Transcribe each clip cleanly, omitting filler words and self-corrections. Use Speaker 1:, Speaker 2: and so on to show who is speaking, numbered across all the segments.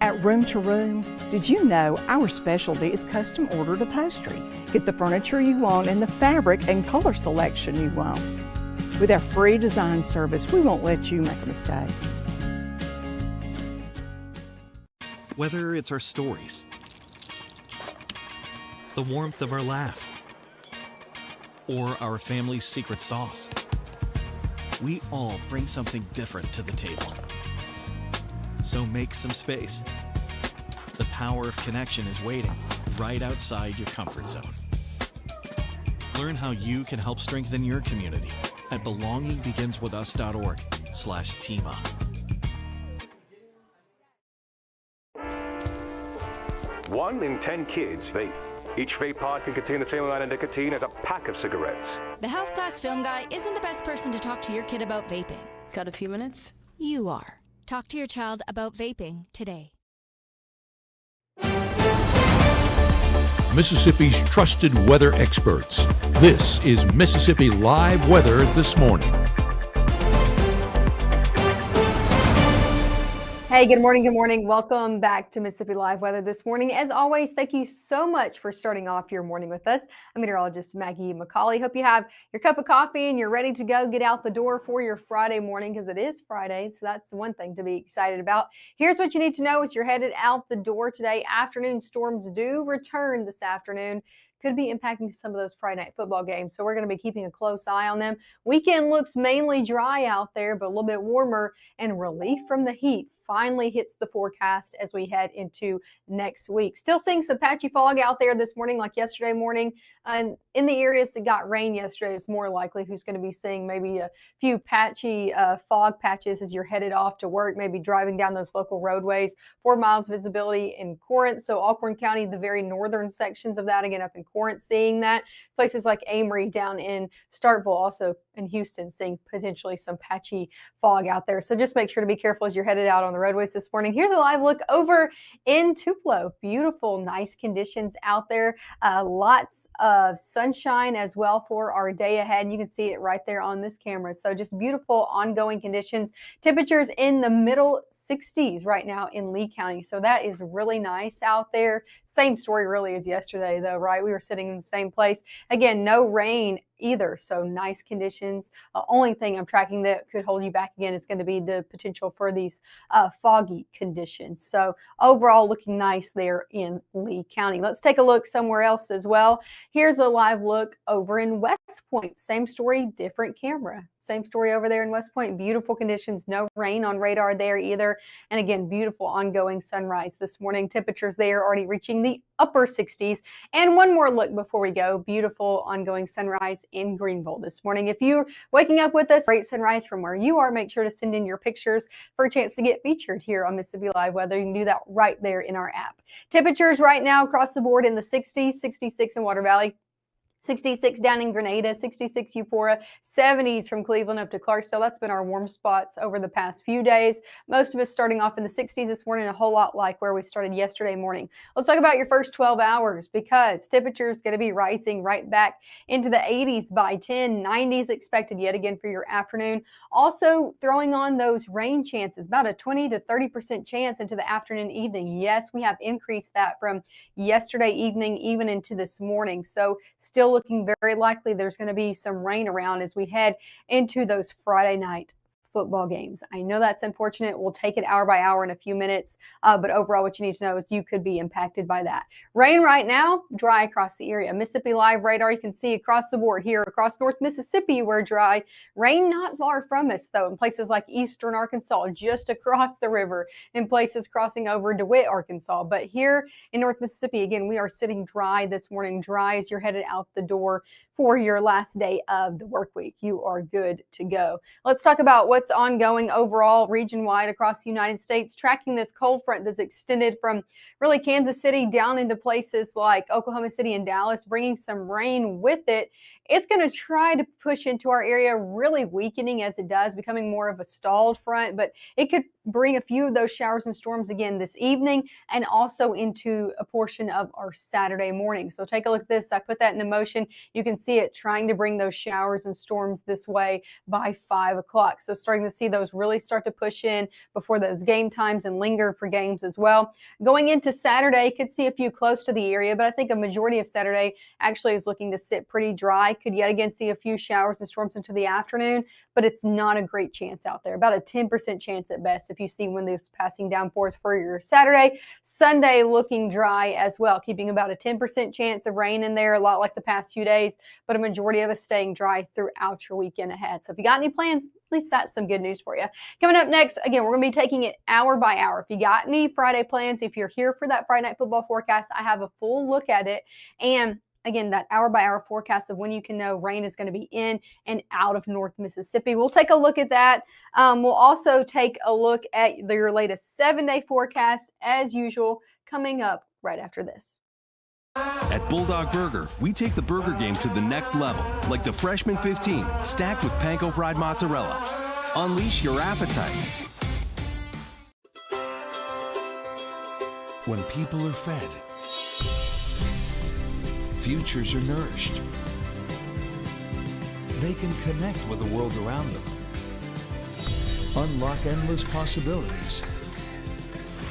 Speaker 1: At Room to Room, did you know our specialty is custom ordered upholstery? Get the furniture you want and the fabric and color selection you want. With our free design service, we won't let you make a mistake.
Speaker 2: Whether it's our stories, the warmth of our laugh, or our family's secret sauce, we all bring something different to the table. So make some space. The power of connection is waiting right outside your comfort zone. Learn how you can help strengthen your community at belongingbeginswithus.org/teamup.
Speaker 3: 1 in 10 kids vape. Each vape pod can contain the same amount of nicotine as a pack of cigarettes.
Speaker 4: The Health Class Film Guy isn't the best person to talk to your kid about vaping.
Speaker 5: Got a few minutes?
Speaker 4: You are. Talk to your child about vaping today.
Speaker 6: Mississippi's trusted weather experts. This is Mississippi Live Weather This Morning.
Speaker 7: Hey, good morning. Good morning. Welcome back to Mississippi Live Weather This Morning. As always, thank you so much for starting off your morning with us. I'm meteorologist Maggie McCauley. Hope you have your cup of coffee and you're ready to go get out the door for your Friday morning, because it is Friday. So that's one thing to be excited about. Here's what you need to know as you're headed out the door today. Afternoon storms do return this afternoon. Could be impacting some of those Friday night football games. So we're going to be keeping a close eye on them. Weekend looks mainly dry out there, but a little bit warmer, and relief from the heat finally hits the forecast as we head into next week. Still seeing some patchy fog out there this morning, like yesterday morning. And in the areas that got rain yesterday, it's more likely who's going to be seeing maybe a few patchy fog patches as you're headed off to work, maybe driving down those local roadways. 4 miles visibility in Corinth. So Alcorn County, the very northern sections of that, again, up in Corinth, seeing that. Places like Amory down in Starkville, also in Houston, seeing potentially some patchy fog out there. So just make sure to be careful as you're headed out on the roadways this morning. Here's a live look over in Tupelo. Beautiful, nice conditions out there. Lots of sunshine as well for our day ahead. And you can see it right there on this camera. So just beautiful ongoing conditions. Temperatures in the middle 60s right now in Lee County. So that is really nice out there. Same story really as yesterday though, right? We were sitting in the same place. Again, no rain either. So nice conditions. Only thing I'm tracking that could hold you back again is going to be the potential for these foggy conditions. So overall looking nice there in Lee County. Let's take a look somewhere else as well. Here's a live look over in West Point. Same story, different camera. Same story over there in West Point. Beautiful conditions. No rain on radar there either. And again, beautiful ongoing sunrise this morning. Temperatures there already reaching the upper 60s. And one more look before we go. Beautiful ongoing sunrise in Greenville this morning. If you're waking up with us, great sunrise from where you are, make sure to send in your pictures for a chance to get featured here on Mississippi Live Weather. You can do that right there in our app. Temperatures right now across the board in the 60s, 66 in Water Valley. 66 down in Grenada, 66 Eupora, 70s from Cleveland up to Clarksdale. That's been our warm spots over the past few days. Most of us starting off in the 60s this morning, a whole lot like where we started yesterday morning. Let's talk about your first 12 hours, because temperatures going to be rising right back into the 80s by 10, 90s expected yet again for your afternoon. Also throwing on those rain chances, about a 20 to 30% chance into the afternoon, evening. Yes, we have increased that from yesterday evening even into this morning. So still looking very likely there's going to be some rain around as we head into those Friday night football games. I know that's unfortunate. We'll take it hour by hour in a few minutes, but overall what you need to know is you could be impacted by that. Rain right now, dry across the area. Mississippi Live radar, you can see across the board here across North Mississippi, we're dry. Rain not far from us though, in places like eastern Arkansas, just across the river, in places crossing over DeWitt, Arkansas. But here in North Mississippi, again, we are sitting dry this morning, dry as you're headed out the door for your last day of the work week. You are good to go. Let's talk about what's ongoing overall region-wide across the United States, tracking this cold front that's extended from really Kansas City down into places like Oklahoma City and Dallas, bringing some rain with it. It's going to try to push into our area, really weakening as it does, becoming more of a stalled front, but it could bring a few of those showers and storms again this evening and also into a portion of our Saturday morning. So take a look at this. I put that into motion. You can see it trying to bring those showers and storms this way by 5 o'clock. So starting starting to see those really start to push in before those game times and linger for games as well. Going into Saturday, could see a few close to the area, but I think a majority of Saturday actually is looking to sit pretty dry. Could yet again see a few showers and storms into the afternoon, but it's not a great chance out there. About a 10% chance at best if you see one of those passing downpours for your Saturday. Sunday looking dry as well, keeping about a 10% chance of rain in there, a lot like the past few days, but a majority of us staying dry throughout your weekend ahead. So if you got any plans, at least that's some good news for you. Coming up next, again, we're going to be taking it hour by hour. If you got any Friday plans, if you're here for that Friday night football forecast, I have a full look at it. And again, that hour by hour forecast of when you can know rain is going to be in and out of North Mississippi. We'll take a look at that. We'll also take a look at your latest 7-day forecast as usual coming up right after this.
Speaker 5: At Bulldog Burger, we take the burger game to the next level, like the Freshman 15, stacked with panko fried mozzarella. Unleash your appetite.
Speaker 8: When people are fed, futures are nourished. They can connect with the world around them, unlock endless possibilities,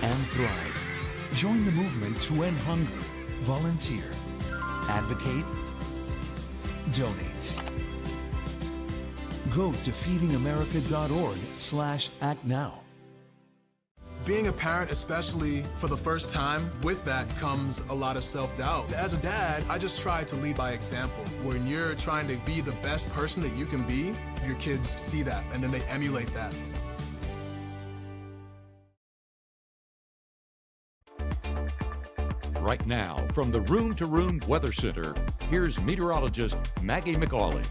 Speaker 8: and thrive. Join the movement to end hunger. Volunteer, advocate, donate. Go to feedingamerica.org/act now.
Speaker 9: Being a parent, especially for the first time, with that comes a lot of self-doubt. As a dad, I just try to lead by example. When you're trying to be the best person that you can be, your kids see that and then they emulate that.
Speaker 6: Right now, from the Room to Room Weather Center, here's meteorologist Maggie McAuley.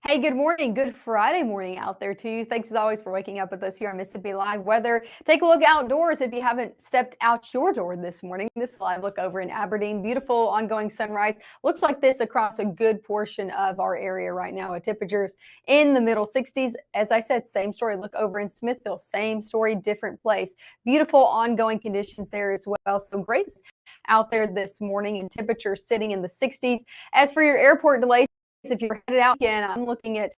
Speaker 7: Hey, good morning. Good Friday morning out there to you. Thanks as always for waking up with us here on Mississippi Live Weather. Take a look outdoors if you haven't stepped out your door this morning. This live look over in Aberdeen. Beautiful ongoing sunrise. Looks like this across a good portion of our area right now at temperatures in the middle 60s. As I said, same story. Look over in Smithville. Same story, different place. Beautiful ongoing conditions there as well. So great out there this morning and temperatures sitting in the 60s. As for your airport delays, if you're headed out again, I'm looking at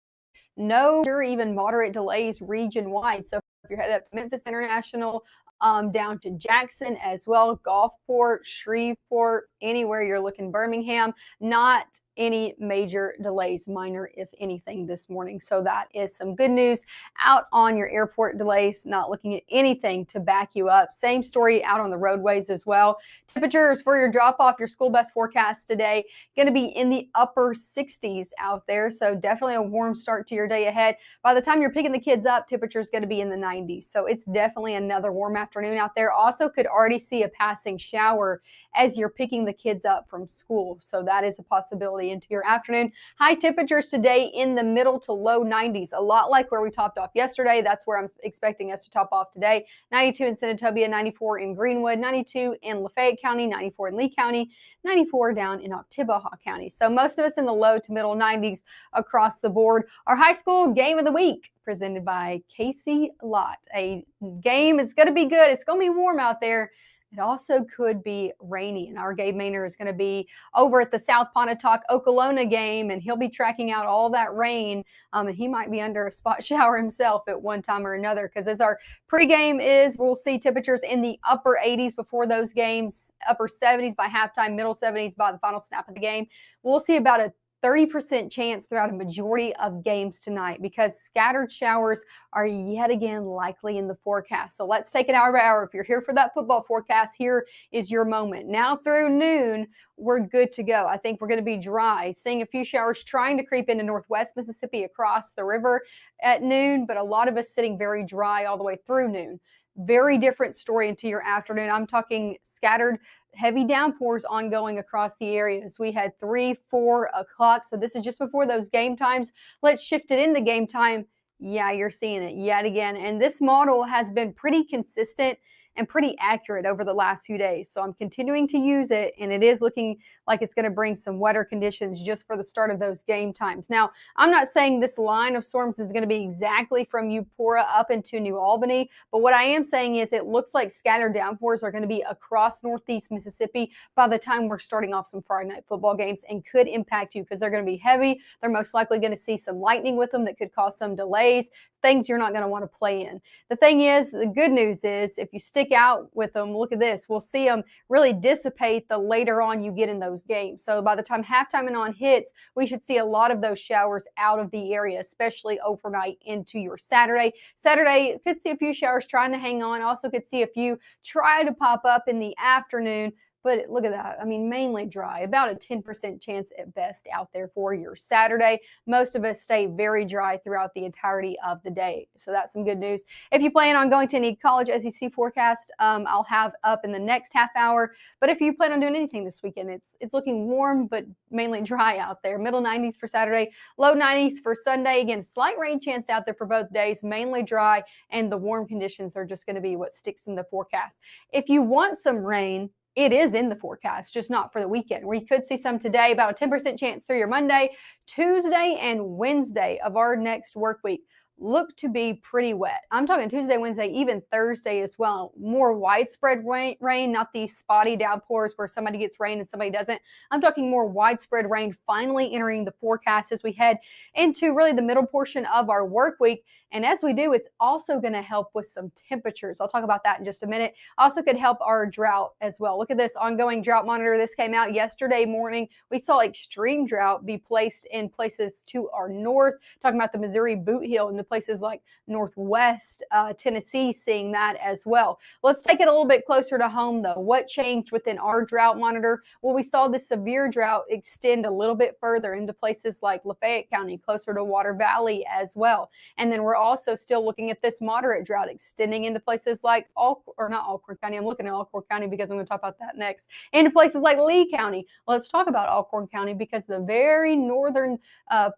Speaker 7: no or even moderate delays region-wide. So if you're headed up to Memphis International, down to Jackson as well, Gulfport, Shreveport, anywhere you're looking, Birmingham, not any major delays, minor if anything this morning. So that is some good news out on your airport delays, not looking at anything to back you up. Same story out on the roadways as well. Temperatures for your drop off, your school bus forecast today, going to be in the upper 60s out there. So definitely a warm start to your day ahead. By the time you're picking the kids up, temperature is going to be in the 90s. So it's definitely another warm afternoon out there. Also could already see a passing shower as you're picking the kids up from school. So that is a possibility into your afternoon. High temperatures today in the middle to low 90s, a lot like where we topped off yesterday. That's where I'm expecting us to top off today. 92 in Senatobia, 94 in Greenwood, 92 in Lafayette County, 94 in Lee County, 94 down in Oktibbeha County. So most of us in the low to middle 90s across the board. Our high school game of the week presented by Casey Lott. A game is going to be good. It's going to be warm out there. It also could be rainy, and our Gabe Maynor is going to be over at the South Pontotoc Okolona game, and he'll be tracking out all that rain, and he might be under a spot shower himself at one time or another, because as our pregame is, we'll see temperatures in the upper 80s before those games, upper 70s by halftime, middle 70s by the final snap of the game. We'll see about a 30% chance throughout a majority of games tonight because scattered showers are yet again likely in the forecast. So let's take it hour by hour. If you're here for that football forecast, here is your moment. Now through noon, we're good to go. I think we're going to be dry, seeing a few showers trying to creep into northwest Mississippi across the river at noon, but a lot of us sitting very dry all the way through noon. Very different story into your afternoon. I'm talking scattered heavy downpours ongoing across the areas. We had 3, 4 o'clock. So this is just before those game times. Let's shift it into game time. Yeah, you're seeing it yet again. And this model has been pretty consistent and pretty accurate over the last few days. So I'm continuing to use it, and it is looking like it's going to bring some wetter conditions just for the start of those game times. Now, I'm not saying this line of storms is going to be exactly from Eupora up into New Albany, but what I am saying is it looks like scattered downpours are going to be across northeast Mississippi by the time we're starting off some Friday night football games, and could impact you because they're going to be heavy. They're most likely going to see some lightning with them that could cause some delays, things you're not going to want to play in. The thing is, the good news is if you stick out with them, look at this, we'll see them really dissipate the later on you get in those games. So by the time halftime and on hits, we should see a lot of those showers out of the area, especially overnight into your Saturday. Saturday, could see a few showers trying to hang on. Also could see a few try to pop up in the afternoon. But look at that. I mean, mainly dry, about a 10% chance at best out there for your Saturday. Most of us stay very dry throughout the entirety of the day. So that's some good news. If you plan on going to any college SEC forecast, I'll have up in the next half hour. But if you plan on doing anything this weekend, it's looking warm, but mainly dry out there. Middle 90s for Saturday, low 90s for Sunday. Again, slight rain chance out there for both days, mainly dry, and the warm conditions are just going to be what sticks in the forecast. If you want some rain, it is in the forecast, just not for the weekend. We could see some today, about a 10% chance through your Monday, Tuesday, and Wednesday of our next work week. Look to be pretty wet. I'm talking Tuesday, Wednesday, even Thursday as well. More widespread rain, not these spotty downpours where somebody gets rain and somebody doesn't. I'm talking more widespread rain finally entering the forecast as we head into really the middle portion of our work week. And as we do, it's also going to help with some temperatures. I'll talk about that in just a minute. Also could help our drought as well. Look at this ongoing drought monitor. This came out yesterday morning. We saw extreme drought be placed in places to our north, talking about the Missouri Boot Heel and the places like Northwest Tennessee, seeing that as well. Let's take it a little bit closer to home though. What changed within our drought monitor? Well, we saw the severe drought extend a little bit further into places like Lafayette County, closer to Water Valley as well. And then we're also still looking at this moderate drought extending into places like not Alcorn County. I'm looking at Alcorn County because I'm going to talk about that next. Into places like Lee County. Let's talk about Alcorn County because the very northern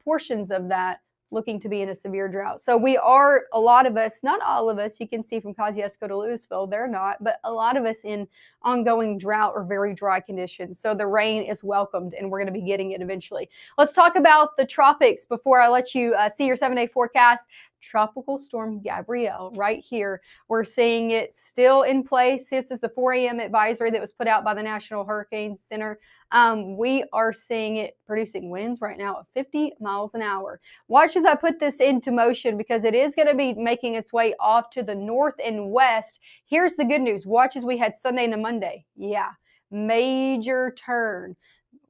Speaker 7: portions of that looking to be in a severe drought. So we are, a lot of us, not all of us, you can see from Kosciuszko to Louisville, they're not, but a lot of us in ongoing drought or very dry conditions. So the rain is welcomed and we're going to be getting it eventually. Let's talk about the tropics before I let you see your 7-day forecast. Tropical Storm Gabrielle right here. We're seeing it still in place. This is the 4 a.m. advisory that was put out by the National Hurricane Center. We are seeing it producing winds right now of 50 miles an hour. Watch as I put this into motion because it is going to be making its way off to the north and west. Here's the good news. Watch as we head Sunday into Monday. Yeah, major turn.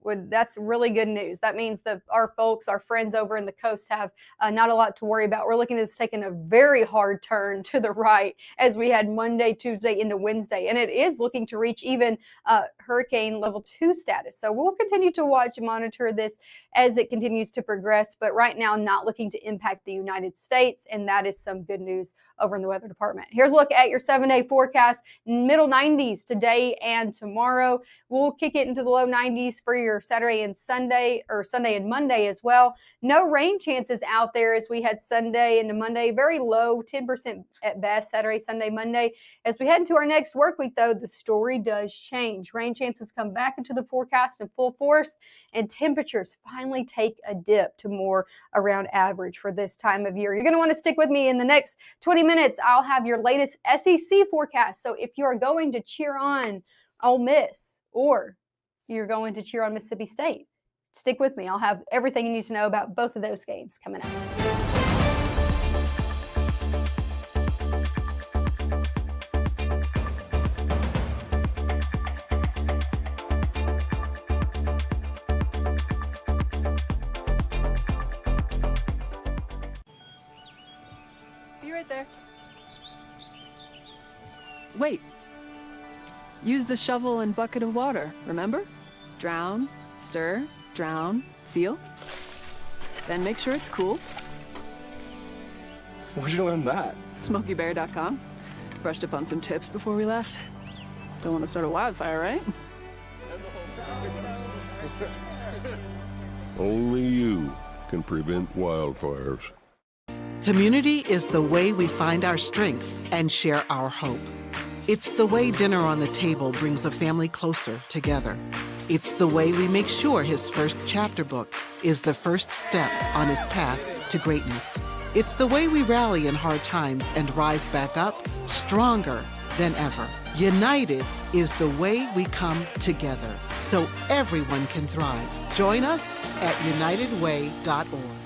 Speaker 7: That's really good news. That means that our folks, our friends over in the coast have not a lot to worry about. We're looking at this taking a very hard turn to the right as we had Monday, Tuesday into Wednesday. And it is looking to reach even hurricane level 2 status. So we'll continue to watch and monitor this as it continues to progress. But right now, not looking to impact the United States. And that is some good news over in the weather department. Here's a look at your 7-day forecast. Middle 90s today and tomorrow. We'll kick it into the low 90s for your Saturday and Sunday, or Sunday and Monday as well. No rain chances out there as we head Sunday into Monday. Very low, 10% at best, Saturday, Sunday, Monday. As we head into our next work week, though, the story does change. Rain chances come back into the forecast in full force, and temperatures finally take a dip to more around average for this time of year. You're going to want to stick with me in the next 20 minutes. I'll have your latest SEC forecast. So if you are going to cheer on Ole Miss or you're going to cheer on Mississippi State, stick with me. I'll have everything you need to know about both of those games coming up.
Speaker 10: Be right there. Wait. Use the shovel and bucket of water, remember? Drown, stir, drown, feel. Then make sure it's cool.
Speaker 11: Where'd you learn that?
Speaker 10: SmokeyBear.com. Brushed up on some tips before we left. Don't want to start a wildfire, right?
Speaker 12: Only you can prevent wildfires.
Speaker 13: Community is the way we find our strength and share our hope.
Speaker 11: It's the way dinner on the table brings a family closer together. It's the way we make sure his first chapter book is the first step on his path to greatness. It's the way we rally in hard times and rise back up stronger than ever. United is the way we come together so everyone can thrive. Join us at unitedway.org.